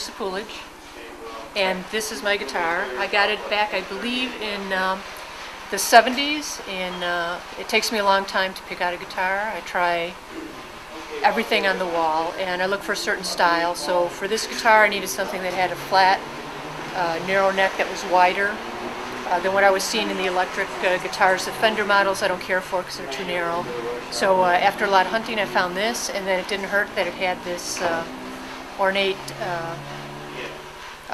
Teresa Pulich, and this is my guitar. I got it back, I believe, in the 70s, and it takes me a long time to pick out a guitar. I try everything on the wall, and I look for a certain style. So for this guitar, I needed something that had a flat, narrow neck that was wider than what I was seeing in the electric guitars. The Fender models I don't care for because they're too narrow. So after a lot of hunting, I found this, and then it didn't hurt that it had this ornate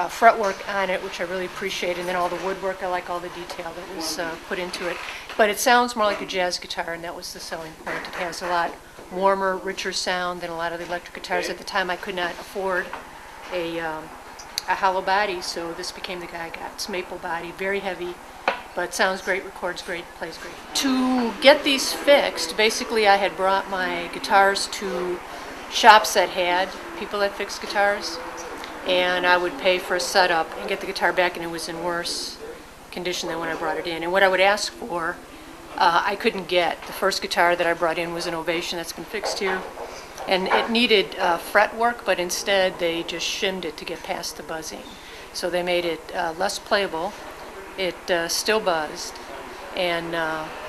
fretwork on it, which I really appreciate, and then all the woodwork. I like all the detail that was put into it. But it sounds more like a jazz guitar, and that was the selling point. It has a lot warmer, richer sound than a lot of the electric guitars. At the time, I could not afford a hollow body, so this became the guy I got. It's maple body, very heavy, but sounds great, records great, plays great. To get these fixed, basically I had brought my guitars to shops that had people that fixed guitars, and I would pay for a setup and get the guitar back, and it was in worse condition than when I brought it in. And what I would ask for, I couldn't get. The first guitar that I brought in was an Ovation that's been fixed here. And it needed fretwork, but instead they just shimmed it to get past the buzzing. So they made it less playable. It still buzzed, and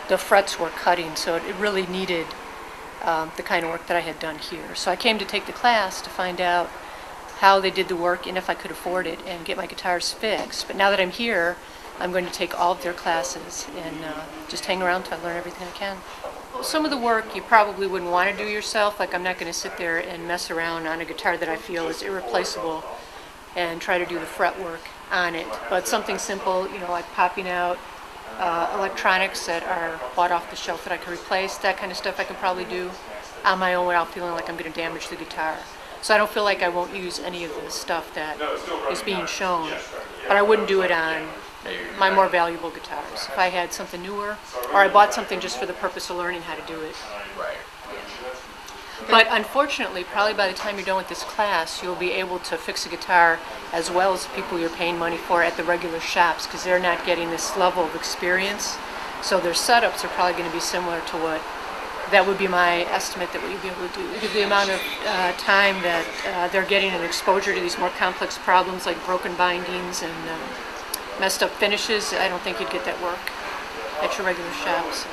the frets were cutting, so it really needed the kind of work that I had done here. So I came to take the class to find out how they did the work and if I could afford it and get my guitars fixed. But now that I'm here, I'm going to take all of their classes and just hang around till I learn everything I can. Some of the work you probably wouldn't want to do yourself. Like, I'm not going to sit there and mess around on a guitar that I feel is irreplaceable and try to do the fretwork on it. But something simple, you know, like popping out electronics that are bought off the shelf that I can replace, that kind of stuff I can probably do on my own without feeling like I'm going to damage the guitar. So I don't feel like I won't use any of the stuff that is being shown, but I wouldn't do it on my more valuable guitars. If I had something newer, or I bought something just for the purpose of learning how to do it. Right. But unfortunately, probably by the time you're done with this class, you'll be able to fix a guitar as well as the people you're paying money for at the regular shops, because they're not getting this level of experience. So their setups are probably going to be similar to what, that would be my estimate, that what you'll be able to do. Because the amount of time that they're getting an exposure to these more complex problems like broken bindings and messed up finishes, I don't think you'd get that work at your regular shops.